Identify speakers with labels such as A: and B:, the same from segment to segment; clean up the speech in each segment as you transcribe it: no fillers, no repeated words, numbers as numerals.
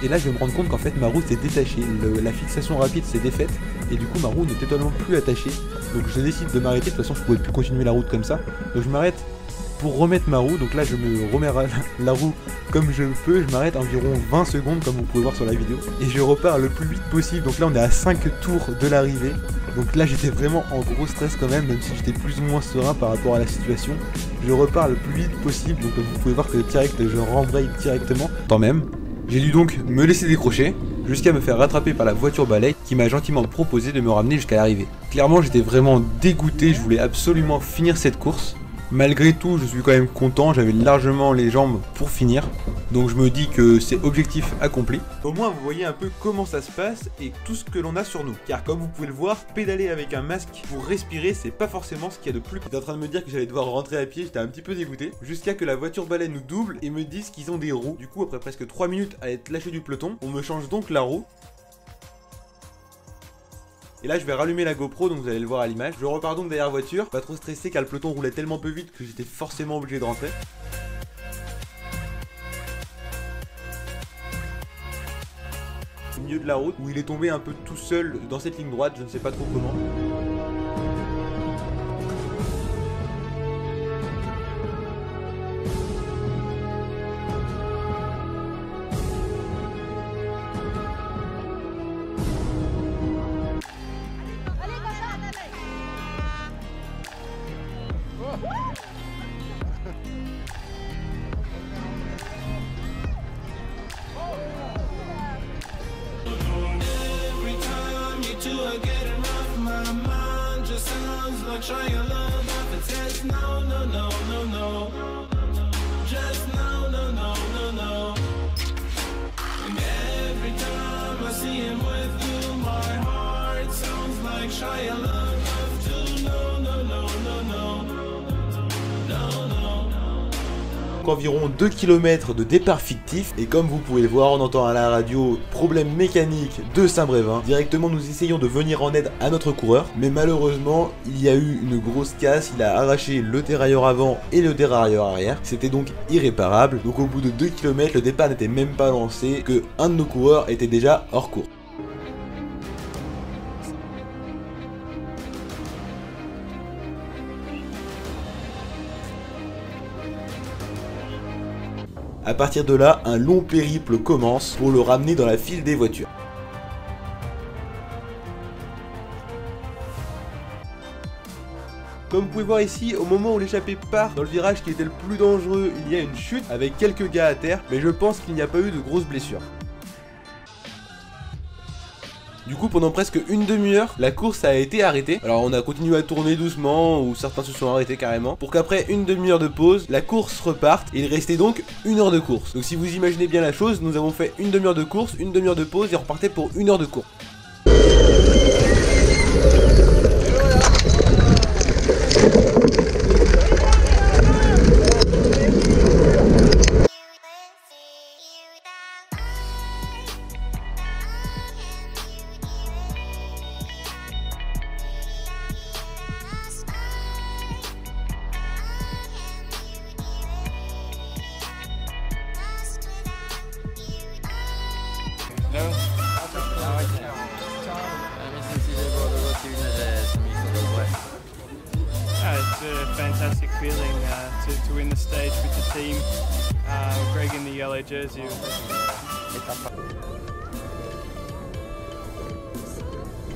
A: et là je vais me rendre compte qu'en fait ma roue s'est détachée, la fixation rapide s'est défaite et du coup ma roue n'est totalement plus attachée. Donc je décide de m'arrêter, de toute façon je pouvais plus continuer la route comme ça. Donc je m'arrête pour remettre ma roue, donc là je me remets la roue comme je peux, je m'arrête environ 20 secondes comme vous pouvez voir sur la vidéo et je repars le plus vite possible. Donc là on est à 5 tours de l'arrivée, donc là j'étais vraiment en gros stress quand même si j'étais plus ou moins serein par rapport à la situation. Je repars le plus vite possible, donc comme vous pouvez voir que direct je rembraye directement. Tant même, j'ai dû donc me laisser décrocher jusqu'à me faire rattraper par la voiture balai qui m'a gentiment proposé de me ramener jusqu'à l'arrivée. Clairement j'étais vraiment dégoûté, je voulais absolument finir cette course. Malgré tout, je suis quand même content, j'avais largement les jambes pour finir. Donc je me dis que c'est objectif accompli. Au moins vous voyez un peu comment ça se passe et tout ce que l'on a sur nous. Car comme vous pouvez le voir, pédaler avec un masque pour respirer, c'est pas forcément ce qu'il y a de plus. J'étais en train de me dire que j'allais devoir rentrer à pied, j'étais un petit peu dégoûté. Jusqu'à que la voiture balai nous double et me dise qu'ils ont des roues. Du coup après presque 3 minutes à être lâché du peloton, on me change donc la roue. Et là je vais rallumer la GoPro, donc vous allez le voir à l'image. Je repars donc derrière voiture, pas trop stressé car le peloton roulait tellement peu vite que j'étais forcément obligé de rentrer. Au milieu de la route où il est tombé un peu tout seul dans cette ligne droite, je ne sais pas trop comment. Environ 2 km de départ fictif et comme vous pouvez le voir on entend à la radio problème mécanique de Saint-Brévin. Directement nous essayons de venir en aide à notre coureur mais malheureusement il y a eu une grosse casse, il a arraché le dérailleur avant et le dérailleur arrière, c'était donc irréparable. Donc au bout de 2 km le départ n'était même pas lancé que un de nos coureurs était déjà hors course. A partir de là, un long périple commence pour le ramener dans la file des voitures. Comme vous pouvez voir ici, au moment où l'échappée part dans le virage qui était le plus dangereux, il y a une chute avec quelques gars à terre, mais je pense qu'il n'y a pas eu de grosses blessures. Du coup pendant presque une demi-heure, la course a été arrêtée. Alors on a continué à tourner doucement, ou certains se sont arrêtés carrément, pour qu'après une demi-heure de pause, la course reparte, et il restait donc 1 heure de course. Donc si vous imaginez bien la chose, nous avons fait une demi-heure de course, une demi-heure de pause, et on repartait pour 1 heure de course.
B: It's a fantastic feeling to win the stage with the team. Greg in the yellow jersey.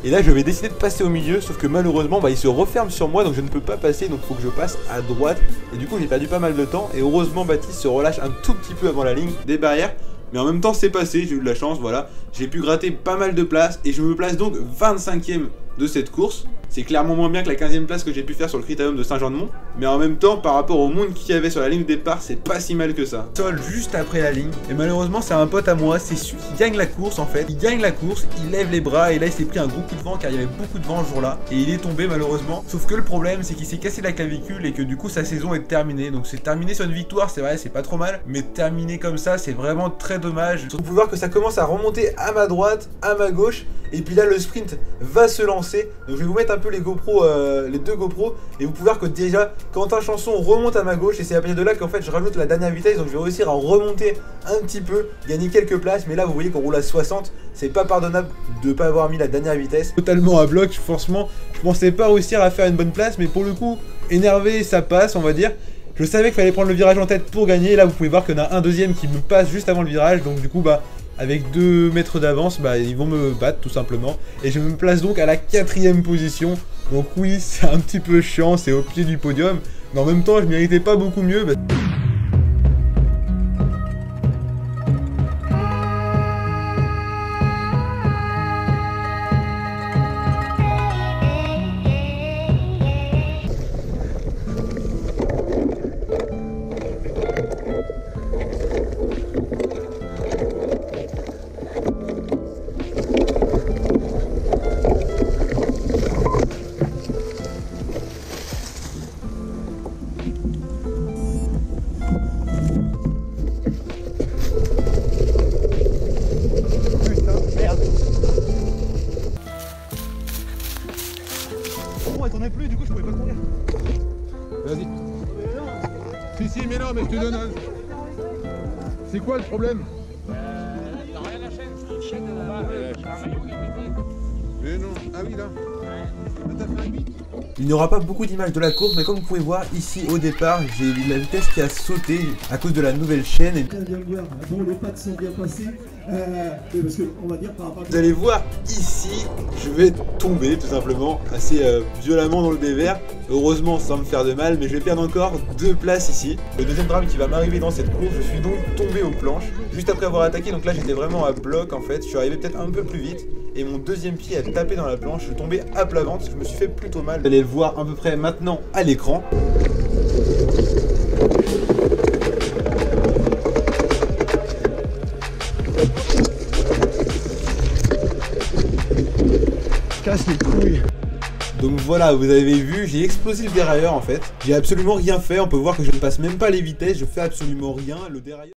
A: Et là je vais décider de passer au milieu, sauf que malheureusement il se referme sur moi donc je ne peux pas passer, donc il faut que je passe à droite. Et du coup j'ai perdu pas mal de temps et heureusement Baptiste se relâche un tout petit peu avant la ligne des barrières. Mais en même temps c'est passé, j'ai eu de la chance, voilà. J'ai pu gratter pas mal de places et je me place donc 25e de cette course. C'est clairement moins bien que la 15e place que j'ai pu faire sur le critérium de Saint-Jean-de-Mont. Mais en même temps, par rapport au monde qu'il y avait sur la ligne de départ, c'est pas si mal que ça. Sol juste après la ligne. Et malheureusement, c'est un pote à moi, c'est celui qui gagne la course en fait. Il gagne la course, il lève les bras et là il s'est pris un gros coup de vent car il y avait beaucoup de vent ce jour-là. Et il est tombé malheureusement. Sauf que le problème, c'est qu'il s'est cassé la clavicule et que du coup sa saison est terminée. Donc c'est terminé sur une victoire, c'est vrai, c'est pas trop mal. Mais terminé comme ça, c'est vraiment très dommage. Vous pouvez voir que ça commence à remonter à ma droite, à ma gauche. Et puis là le sprint va se lancer. Donc je vais vous mettre un peu les GoPro, les deux GoPro, et vous pouvez voir que déjà Quentin Chanson remonte à ma gauche, et c'est à partir de là qu'en fait je rajoute la dernière vitesse. Donc je vais réussir à remonter un petit peu, gagner quelques places. Mais là vous voyez qu'on roule à 60, c'est pas pardonnable de pas avoir mis la dernière vitesse. Totalement à bloc, franchement je pensais pas réussir à faire une bonne place, mais pour le coup énervé ça passe on va dire. Je savais qu'il fallait prendre le virage en tête pour gagner. Et là vous pouvez voir qu'il y en a un deuxième qui me passe juste avant le virage. Donc du coup bah avec 2 mètres d'avance, bah ils vont me battre tout simplement. Et je me place donc à la 4ème position. Donc oui c'est un petit peu chiant, c'est au pied du podium. Mais en même temps je méritais pas beaucoup mieux.
C: Plus, du coup je pouvais pas courir.
D: Vas-y. Si, mais non, mais je te donne un... C'est quoi le problème?
C: T'as rien la chaîne, c'est une chaîne
D: Mais non, ah oui là. T'as fait un 8.
A: Il n'y aura pas beaucoup d'images de la course, mais comme vous pouvez voir ici au départ, j'ai la vitesse qui a sauté à cause de la nouvelle chaîne. Et
E: bon, les pattes sont bien passées, parce que on va dire par rapport à...
A: vous allez voir ici, je vais tomber tout simplement assez violemment dans le dévers. Heureusement sans me faire de mal, mais je vais perdre encore 2 places ici. Le deuxième drame qui va m'arriver dans cette course, je suis donc tombé aux planches juste après avoir attaqué. Donc là j'étais vraiment à bloc en fait, je suis arrivé peut-être un peu plus vite. Et mon deuxième pied a tapé dans la planche, je suis tombé à plat ventre, je me suis fait plutôt mal. Vous allez le voir à peu près maintenant à l'écran.
E: Casse les couilles.
A: Donc voilà, vous avez vu, j'ai explosé le dérailleur en fait. J'ai absolument rien fait, on peut voir que je ne passe même pas les vitesses, je fais absolument rien. Le dérailleur...